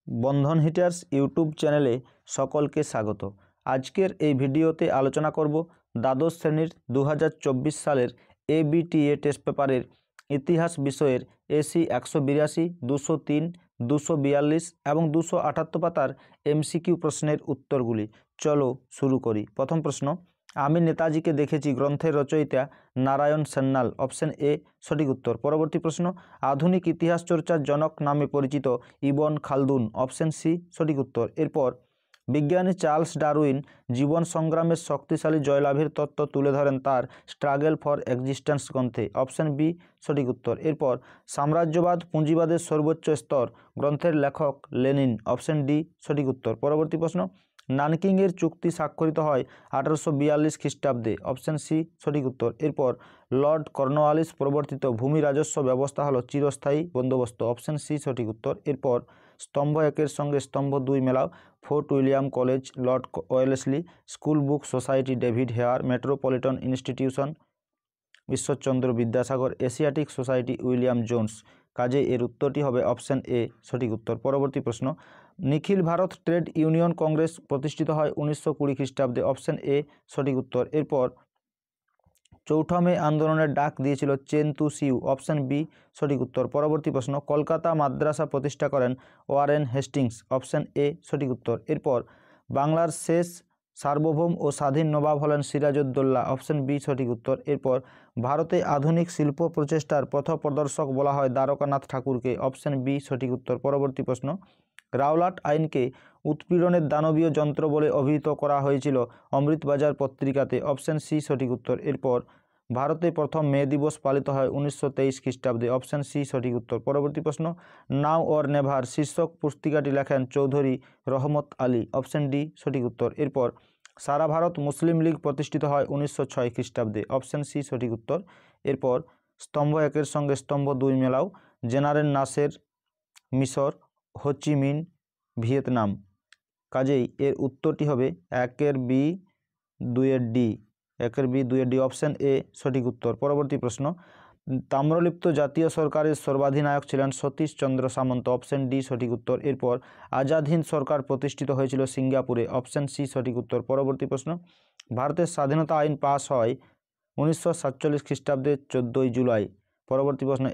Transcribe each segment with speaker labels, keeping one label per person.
Speaker 1: बंधन हिटार्स यूट्यूब चैनले सकलके स्वागत। आजकेर এই ভিডিওতে आलोचना करब द्वादश श्रेणीर 2024 सालेर एबीटीए टेस्ट पेपारेर इतिहास विषयेर एसी 182, 203, 242 और 278 पातार एमसीकिউ प्रश्नेर उत्तरगुली। चलो शुरू करी। प्रथम प्रश्न, आमी नेताजी के देखेছি ग्रंथेर रचयिता नारायण सान्याल। ऑप्शन ए सठिक उत्तर। परवर्ती प्रश्न, आधुनिक इतिहास चर्चार जनक नामे परिचित इबन खालदुन। ऑप्शन सी सठिक उत्तर। एरपर विज्ञानी चार्ल्स डार्विन जीवन संग्रामेर शक्तिशाली जयलाभेर तत्त्व तुले धरेन तार स्ट्रागल फर एक्सिस्टेंस ग्रंथे। ऑप्शन बी सठिक उत्तर। एरपर साम्राज्यवाद पुंजीबादेर सर्वोच्च स्तर ग्रंथेर लेखक लेनिन। ऑप्शन डी सठिक उत्तर। परवर्ती प्रश्न, नानकिंगेर चुक्ति स्वाक्षरित হয় 1842 খ্রিস্টাব্দে। ऑप्शन सी सठिक उत्तर। एरपर लर्ड कर्नवालिस प्रवर्तित भूमि राजस्व व्यवस्था हलो चिरस्थायी बंदोबस्त। ऑप्शन सी सठिक उत्तर। एरपर स्तम्भ एकेर संगे स्तम्भ दुई मेलाओ। Fort William College Lord Wellesley, school book society David Hare, metropolitan institution Ishwarchandra Vidyasagar, Asiatic Society William Jones. काजे एर उत्तरटी हबे ऑप्शन ए सठिक उत्तर। परवर्ती प्रश्न, निखिल भारत ट्रेड यूनियन कংগ্রেস प्रतिष्ठित है 1920 খ্রিস্টাব্দে। ऑप्शन ए सठिक उत्तर। एरपर चौठा मे आंदोलনের डाक दिएছিল চেনতু সিউ। ऑप्शन बी सठिक उत्तर। परवर्ती प्रश्न, कलकाता माद्रासा प्रतिष्ठा करें ওয়ারেন হেস্টিংস। ऑप्शन ए सठिक उत्तर। एरपर बांगलार शेष सार्वभौम और स्वाधीन नवाब हलेन सिराजुद्दौला। ऑप्शन बी सठिक उत्तर। एरपर भारते आधुनिक शिल्प प्रचेष्टार पथ प्रदर्शक बला है द्वारकानाथ ठाकुर के। ऑप्शन बी सठिक उत्तर। परवर्ती प्रश्न, रावलाट आईन के उत्पीड़नेर दानवीय যন্ত্র বলে অভিহিত করা হয়েছিল অমৃতবাজার পত্রিকাতে। ऑप्शन सी सठिक उत्तर। एरपर भारते प्रथम मे दिवस पालित है 1923 খ্রিস্টাব্দে। ऑप्शन सी सठिक उत्तर। परवर्ती प्रश्न, नाउ और नेभार शीर्षक पुस्तिकाटी लेखें चौधरी रहमत आली। ऑप्शन डी सठिक उत्तर। एरपर सारा भारत मुस्लिम लीग प्रतिष्ठित है 1906 খ্রিস্টাব্দে। ऑप्शन सी सठिक उत्तर। एरपर स्तम्भ एकेर संगे स्तम्भ दुई मेलाओ। जेनारेल नासेर मिसर, होचिमिन ভিয়েতনাম। কাজেই এর উত্তরটি হবে একের বি দুইয়ের ডি। একের বি দুইয়ের ডি। অপশন এ সঠিক উত্তর। পরবর্তী প্রশ্ন, তাম্রলিপ্ত জাতীয় সরকারের সর্বাধিনায়ক ছিলেন সতীশ চন্দ্র সামন্ত। অপশন ডি সঠিক উত্তর। এরপর আজাদ হিন্দ সরকার প্রতিষ্ঠিত হয়েছিল সিঙ্গাপুরে। অপশন সি সঠিক উত্তর। পরবর্তী প্রশ্ন, ভারতের স্বাধীনতা আইন পাস হয় 1947 খ্রিস্টাব্দে 14 জুলাই। পরবর্তী প্রশ্ন,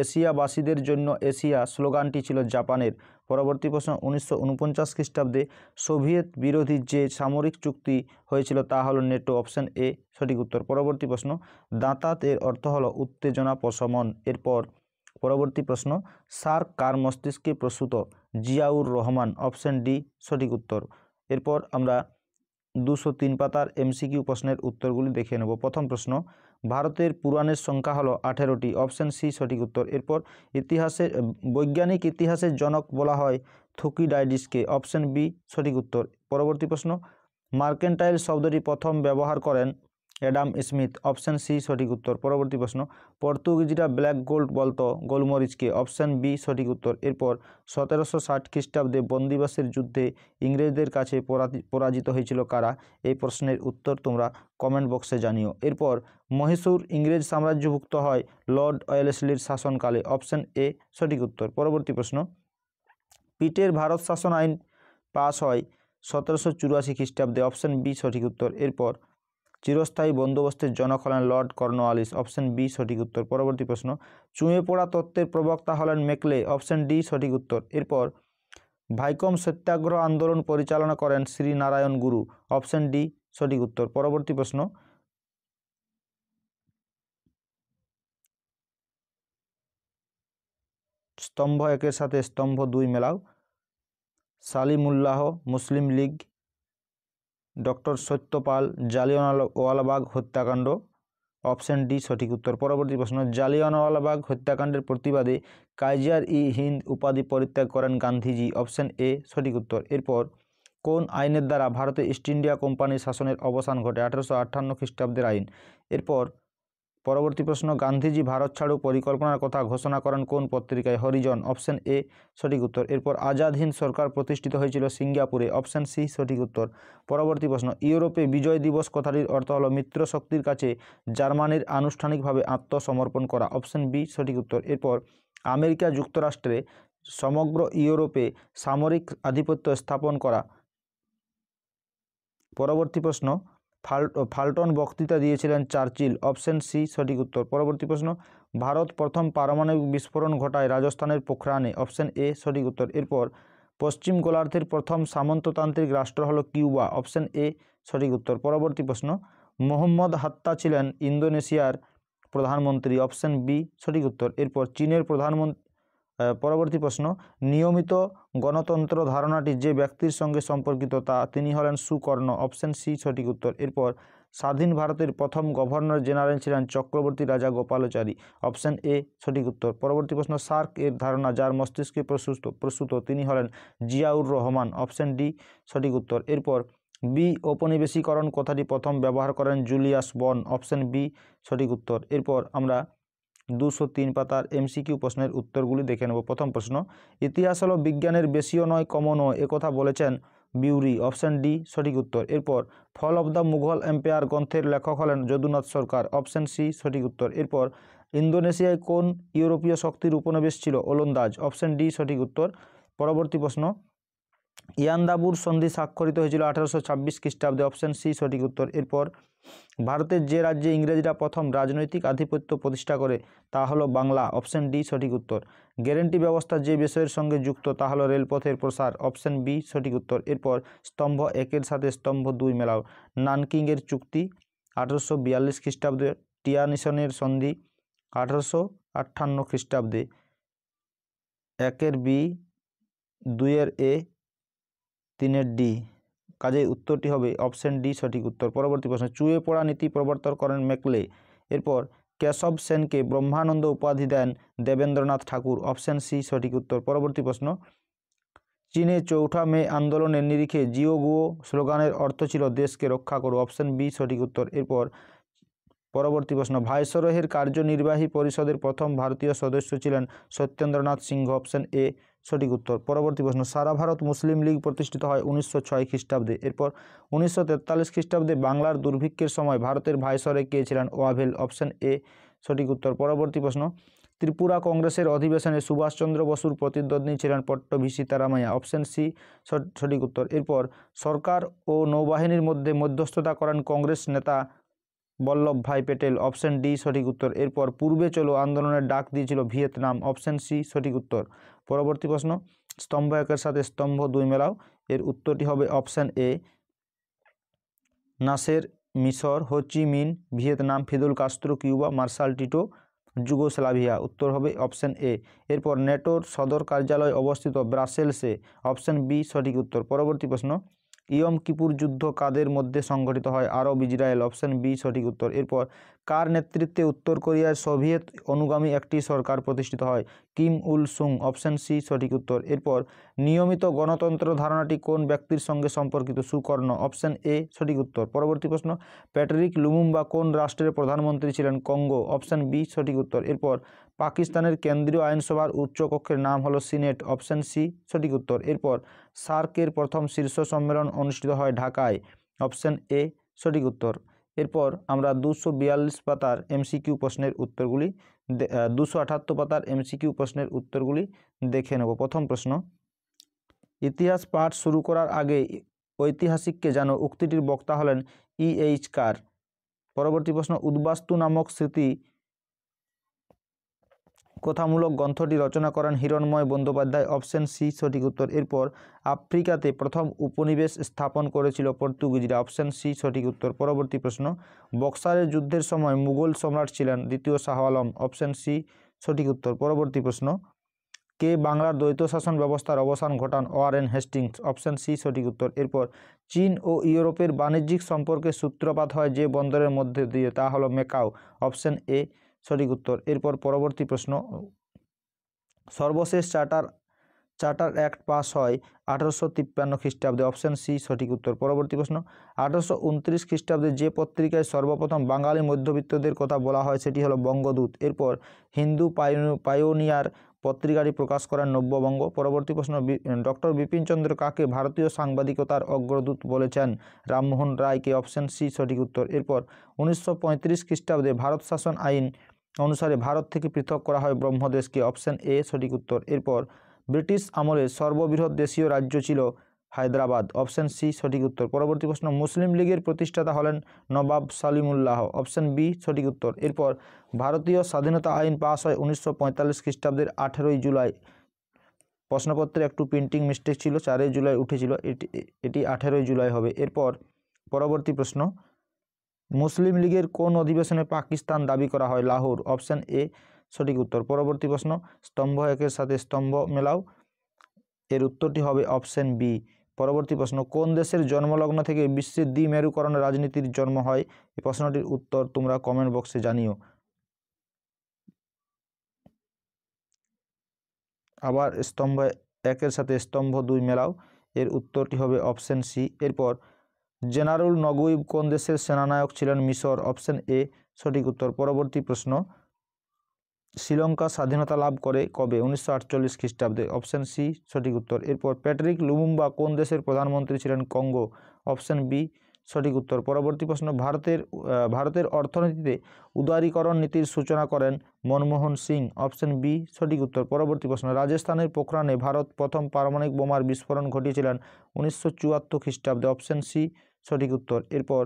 Speaker 1: এশিয়াবাসীদের জন্য এশিয়া স্লোগানটি ছিল জাপানের। পরবর্তী প্রশ্ন, 1949 খ্রিস্টাব্দে সোভিয়েত বিরোধী যে সামরিক চুক্তি হয়েছিল তা হলো নেটো। অপশন এ সঠিক উত্তর। পরবর্তী প্রশ্ন, দাঁতাত এর অর্থ হলো উত্তেজনা প্রশমন। এরপর পরবর্তী প্রশ্ন, সার্ক কার মস্তিষ্কে প্রসূত? জিয়াউর রহমান। অপশন ডি সঠিক উত্তর। এরপর আমরা 203 পাতার এমসিকিউ প্রশ্নের উত্তরগুলি দেখে নেব। প্রথম প্রশ্ন, ভারতের পুরাণের সংখ্যা হলো 18টি। অপশন সি সঠিক উত্তর। এরপর ইতিহাসের বৈজ্ঞানিক ইতিহাসের জনক বলা হয় থুকিডাইডিসকে। অপশন বি সঠিক উত্তর। পরবর্তী প্রশ্ন, মার্কেন্টাইল শব্দটি প্রথম ব্যবহার করেন অ্যাডাম স্মিথ। অপশন সি সঠিক উত্তর। পরবর্তী প্রশ্ন, পর্তুগিজরা ব্ল্যাক গোল্ড বলতো গোলমরিচকে। অপশন বি সঠিক উত্তর। এরপর 1760 খ্রিস্টাব্দে বন্দিবাসের যুদ্ধে ইংরেজদের কাছে পরাজিত হয়েছিল কারা? এই প্রশ্নের উত্তর তোমরা কমেন্ট বক্সে জানিও। এরপর মহীশূর ইংরেজ সাম্রাজ্যভুক্ত হয় লর্ড ওয়েলেসলির শাসনকালে। অপশন এ সঠিক উত্তর। পরবর্তী প্রশ্ন, পিটের ভারত শাসন আইন পাস হয় 1784 খ্রিস্টাব্দে। অপশন বি সঠিক উত্তর। এরপর চিরস্থায়ী বন্দোবস্তের জনক হলেন লর্ড কর্নওয়ালিস। অপশন বি সঠিক উত্তর। পরবর্তী প্রশ্ন, চুঁয়ে পড়া তত্ত্বের প্রবক্তা হলেন মেকলে। অপশন ডি সঠিক উত্তর। এরপর ভাইকম সত্যাগ্রহ আন্দোলন পরিচালনা করেন শ্রী নারায়ণ গুরু। অপশন ডি সঠিক উত্তর। পরবর্তী প্রশ্ন, স্তম্ভ একের সাথে স্তম্ভ দুই মেলাও। সালিমুল্লাহ, মুসলিম লীগ, ডক্টর সত্যপাল, জালিয়ানওয়ালাবাগ হত্যাকাণ্ড। অপশন ডি সঠিক উত্তর। পরবর্তী প্রশ্ন, জালিয়ানওয়ালাবাগ হত্যাকাণ্ডের প্রতিবাদে কাইজার ই হিন্দ উপাধি পরিত্যাগ করেন গান্ধীজি। অপশন এ সঠিক উত্তর। এরপর কোন আইনের দ্বারা ভারতে ইস্ট ইন্ডিয়া কোম্পানির শাসনের অবসান ঘটে? 1858 খ্রিস্টাব্দের আইন। এরপর পরবর্তী প্রশ্ন, গান্ধীজি ভারত ছাড়ো পরিকল্পনার কথা ঘোষণা করেন কোন পত্রিকায়? হরিজন। অপশন এ সঠিক উত্তর। এরপর আজাদ হিন্দ সরকার প্রতিষ্ঠিত হয়েছিল সিঙ্গাপুরে। অপশন সি সঠিক উত্তর। পরবর্তী প্রশ্ন, ইউরোপে বিজয় দিবস কথাটির অর্থ হলো মিত্র শক্তির কাছে জার্মানির আনুষ্ঠানিকভাবে আত্মসমর্পণ করা। অপশন বি সঠিক উত্তর। এরপর আমেরিকা যুক্তরাষ্ট্রে সমগ্র ইউরোপে সামরিক আধিপত্য স্থাপন করা। পরবর্তী প্রশ্ন, ফাল্টন বক্তৃতা দিয়েছিলেন চার্চিল, অপশন সি সঠিক উত্তর। পরবর্তী প্রশ্ন, ভারত প্রথম পারমাণবিক বিস্ফোরণ ঘটায় রাজস্থানের পোখরানে, অপশন এ সঠিক উত্তর। এরপর পশ্চিম গোলার্ধের প্রথম সামন্ততান্ত্রিক রাষ্ট্র হলো কিউবা, অপশন এ সঠিক উত্তর। পরবর্তী প্রশ্ন, মোহাম্মদ হাত্তা ছিলেন ইন্দোনেশিয়ার প্রধানমন্ত্রী, অপশন বি সঠিক উত্তর। এরপর চীনের প্রধানমন্ত্রী। পরবর্তী প্রশ্ন, নিয়মিত গণতন্ত্র ধারণাটি যে ব্যক্তির সঙ্গে সম্পর্কিত তিনি হলেন সুকর্ণ, অপশন সি সঠিক উত্তর। এরপর স্বাধীন ভারতের প্রথম গভর্নর জেনারেল ছিলেন চক্রবর্তী রাজা গোপালাচারী, অপশন এ সঠিক উত্তর। পরবর্তী প্রশ্ন, সার্ক এর ধারণা যার মস্তিষ্কে প্রসূত তিনি হলেন জিয়াউর রহমান, অপশন ডি সঠিক উত্তর। এরপর ঔপনিবেশিকরণ কথাটি প্রথম ব্যবহার করেন জুলিয়াস বর্ন, অপশন বি সঠিক উত্তর। এরপর আমরা 203 পাতার এমসিকিউ প্রশ্নের উত্তরগুলি দেখে নেব। প্রথম প্রশ্ন, ইতিহাস হলো বিজ্ঞানের বেশিও নয় কমও নয় একথা বলেছেন বিউরি, অপশন ডি সঠিক উত্তর। এরপর fall of the Mughal empire গ্রন্থের লেখক হলেন যদুনাথ সরকার, অপশন সি সঠিক উত্তর। এরপর ইন্দোনেশিয়ায় কোন ইউরোপীয় শক্তির উপনিবেশ ছিল? ওলন্দাজ, অপশন ডি সঠিক উত্তর। পরবর্তী প্রশ্ন, ইয়ান্দাবুর সন্ধি স্বাক্ষরিত হয়েছিল 1826 খ্রিস্টাব্দে, অপশন সি সঠিক উত্তর। এরপর ভারতের যে রাজ্যে ইংরেজরা প্রথম রাজনৈতিক আধিপত্য প্রতিষ্ঠা করে তা হলো বাংলা, অপশন ডি সঠিক উত্তর। গ্যারেন্টি ব্যবস্থা যে বিষয়ের সঙ্গে যুক্ত তা হলো রেলপথের প্রসার, অপশন বি সঠিক উত্তর। এরপর স্তম্ভ 1-এর সাথে স্তম্ভ 2 মেলাও। নানকিংয়ের চুক্তি 1842 খ্রিস্টাব্দে, টিয়ানিসনের সন্ধি 1858 খ্রিস্টাব্দে। 1-এর বি, 2-এর এ, 3-এর ডি, কাজেই উত্তরটি হবে অপশন ডি সঠিক উত্তর। পরবর্তী প্রশ্ন, চুয়ে পড়া নীতি প্রবর্তন করেন মেকলে। এরপর কেশব সেনকে ব্রহ্মানন্দ উপাধি দেন দেবেন্দ্রনাথ ঠাকুর, অপশন সি সঠিক উত্তর। পরবর্তী প্রশ্ন, চীনে 4 মে আন্দোলনের নিরিখে জিও গুয়ো স্লোগানের অর্থ ছিল দেশকে রক্ষা করো, অপশন বি সঠিক উত্তর। এরপর পরবর্তী প্রশ্ন, ভাইসরয়ের কার্যনির্বাহী পরিষদের প্রথম ভারতীয় সদস্য ছিলেন সত্যেন্দ্রনাথ সিংহ, অপশন এ সঠিক উত্তর। পরবর্তী প্রশ্ন, সারা ভারত মুসলিম লীগ প্রতিষ্ঠিত হয় 1906 খ্রিস্টাব্দে। এরপর 1943 খ্রিস্টাব্দে বাংলার দুর্ভিক্ষের সময় ভারতের ভাইসরয় কে ছিলেন? ওয়াভেল, অপশন এ সঠিক উত্তর। পরবর্তী প্রশ্ন, ত্রিপুরা কংগ্রেসের অধিবেশনে সুভাষচন্দ্র বসুর প্রতিদ্বন্দ্বী ছিলেন পট্টভি সীতারামাইয়া, অপশন সি সঠিক উত্তর। এরপর সরকার ও নৌবাহিনীর মধ্যে মধ্যস্থতা করেন কংগ্রেস নেতা বল্লভভাই পেটেল, অপশন ডি সঠিক উত্তর। এরপর পূর্বে চলো আন্দোলনের ডাক দিয়েছিল ভিয়েতনাম, অপশন সি সঠিক উত্তর। পরবর্তী প্রশ্ন, স্তম্ভ 1-এর সাথে স্তম্ভ 2 মেলাও। এর উত্তরটি হবে অপশন এ, নাসের মিশর, Ho Chi Minh Vietnam, Fidel Castro Cuba, Marshal Tito Yugoslavia, উত্তর হবে অপশন এ। এরপর নেটোর সদর কার্যালয় অবস্থিত ব্রাসেলসে, অপশন বি সঠিক উত্তর। পরবর্তী প্রশ্ন, ইয়ম কিপুর যুদ্ধ কাদের মধ্যে সংঘটিত হয়? আরব ইসরায়েল, অপশন বি সঠিক উত্তর। এরপর কার নেতৃত্বে উত্তর কোরিয়ার সোভিয়েত অনুগামী একটি সরকার প্রতিষ্ঠিত হয়? কিম উল সুং, অপশন সি সঠিক উত্তর। এরপর নিয়মিত গণতন্ত্র ধারণাটি কোন ব্যক্তির সঙ্গে সম্পর্কিত? সুকর্ণ, অপশন এ সঠিক উত্তর। পরবর্তী প্রশ্ন, প্যাট্রিক লুমুম্বা কোন রাষ্ট্রের প্রধানমন্ত্রী ছিলেন? কঙ্গো, অপশন বি সঠিক উত্তর। এরপর পাকিস্তানের কেন্দ্রীয় আইনসভার উচ্চকক্ষের নাম হলো সিনেট, অপশন সি সঠিক উত্তর। এরপর সার্কের প্রথম শীর্ষ সম্মেলন অনুষ্ঠিত হয় ঢাকায়, অপশন এ সঠিক উত্তর। এরপর আমরা 242 পাতার এমসিকিউ প্রশ্নের উত্তরগুলি 278 পাতার এমসিকিউ প্রশ্নের উত্তরগুলি দেখে নেব। প্রথম প্রশ্ন, ইতিহাস পাঠ শুরু করার আগে ঐতিহাসিককে জানো উক্তিটির বক্তা হলেন E.H. কার। পরবর্তী প্রশ্ন, উদ্বাস্তু নামক স্মৃতি কথামূলক গ্রন্থটি রচনা করেন হিরণময় বন্দ্যোপাধ্যায়, অপশন সি সঠিক উত্তর। এরপর আফ্রিকাতে প্রথম উপনিবেশ স্থাপন করেছিল পর্তুগিজরা, অপশন সি সঠিক উত্তর। পরবর্তী প্রশ্ন, বক্সারের যুদ্ধের সময় মুঘল সম্রাট ছিলেন দ্বিতীয় শাহ আলম, অপশন সি সঠিক উত্তর। পরবর্তী প্রশ্ন, কে বাংলার দ্বৈত শাসন ব্যবস্থার অবসান ঘটান? ওয়ারেন হেস্টিংস, অপশন সি সঠিক উত্তর। এরপর চীন ও ইউরোপের বাণিজ্যিক সম্পর্কের সূত্রপাত হয় যে বন্দরের মধ্যে দিয়ে? তা হলো মেকাও, অপশন এ সঠিক উত্তর। এরপর পরবর্তী প্রশ্ন, সর্বশেষ চার্টার অ্যাক্ট পাস হয় 1853 খ্রিস্টাব্দে, অপশন সি সঠিক উত্তর। পরবর্তী প্রশ্ন, 1829 খ্রিস্টাব্দে যে পত্রিকায় সর্বপ্রথম বাঙালি মধ্যবিত্তদের কথা বলা হয় সেটি হলো বঙ্গদূত। এরপর হিন্দু পায়োনিয়ার পত্রিকাটি প্রকাশ করেন নব্যবঙ্গ। পরবর্তী প্রশ্ন, ডক্টর বিপিনচন্দ্র কাকে ভারতীয় সাংবাদিকতার অগ্রদূত বলেছেন? রামমোহন রায়কে, অপশন সি সঠিক উত্তর। এরপর 1935 খ্রিস্টাব্দে ভারত শাসন আইন অনুসারে ভারত থেকে পৃথক করা হয় ব্রহ্মদেশকে, অপশন এ সঠিক উত্তর। এরপর ব্রিটিশ আমলে সর্ববৃহৎ দেশীয় রাজ্য ছিল হায়দ্রাবাদ, অপশন সি সঠিক উত্তর। পরবর্তী প্রশ্ন, মুসলিম লীগের প্রতিষ্ঠাতা হলেন নবাব সলিমুল্লাহ, অপশন বি সঠিক উত্তর। এরপর ভারতীয় স্বাধীনতা আইন পাস হয় 1945 খ্রিস্টাব্দের 18ই জুলাই। প্রশ্নপত্রে একটু প্রিন্টিং মিস্টেক ছিল, 4 জুলাই উঠেছিল, এটি 18ই জুলাই হবে। এরপর পরবর্তী প্রশ্ন, মুসলিম লীগের কোন অধিবেশনে পাকিস্তান দাবি করা হয়? লাহোর, অপশন এ সঠিক উত্তর। পরবর্তী প্রশ্ন, স্তম্ভ একের সাথে স্তম্ভ মেলাও, এর উত্তরটি হবে অপশন বি। পরবর্তী প্রশ্ন, কোন দেশের জন্মলগ্ন থেকে বিশ্বের দ্বিমেরুকরণ রাজনীতির জন্ম হয়? এই প্রশ্নটির উত্তর তোমরা কমেন্ট বক্সে জানিও। আবার স্তম্ভ একের সাথে স্তম্ভ 2 মেলাও, এর উত্তরটি হবে অপশন সি। এরপর জেনারুল নগুইব কোন দেশের সেনানায়ক ছিলেন? মিশর, অপশন এ সঠিক উত্তর। পরবর্তী প্রশ্ন, শ্রীলঙ্কা স্বাধীনতা লাভ করে কবে? 1948 খ্রিস্টাব্দে, অপশন সি সঠিক উত্তর। এরপর প্যাট্রিক লুমুম্বা কোন দেশের প্রধানমন্ত্রী ছিলেন? কঙ্গো, অপশন বি সঠিক উত্তর। পরবর্তী প্রশ্ন, ভারতের অর্থনীতিতে উদারীকরণ নীতির সূচনা করেন মনমোহন সিং, অপশন বি সঠিক উত্তর। পরবর্তী প্রশ্ন, রাজস্থানের পোখরানে ভারত প্রথম পারমাণবিক বোমার বিস্ফোরণ ঘটিয়েছিলেন 1974 খ্রিস্টাব্দে, অপশন সি সঠিক উত্তর। এরপর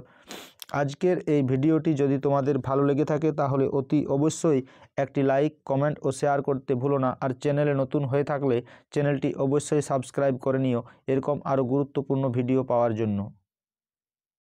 Speaker 1: আজকের এই ভিডিওটি যদি তোমাদের ভালো লেগে থাকে তাহলে অতি অবশ্যই একটি লাইক, কমেন্ট ও শেয়ার করতে ভুলো না। আর চ্যানেলে নতুন হয়ে থাকলে চ্যানেলটি অবশ্যই সাবস্ক্রাইব করে নিও এরকম আরও গুরুত্বপূর্ণ ভিডিও পাওয়ার জন্য।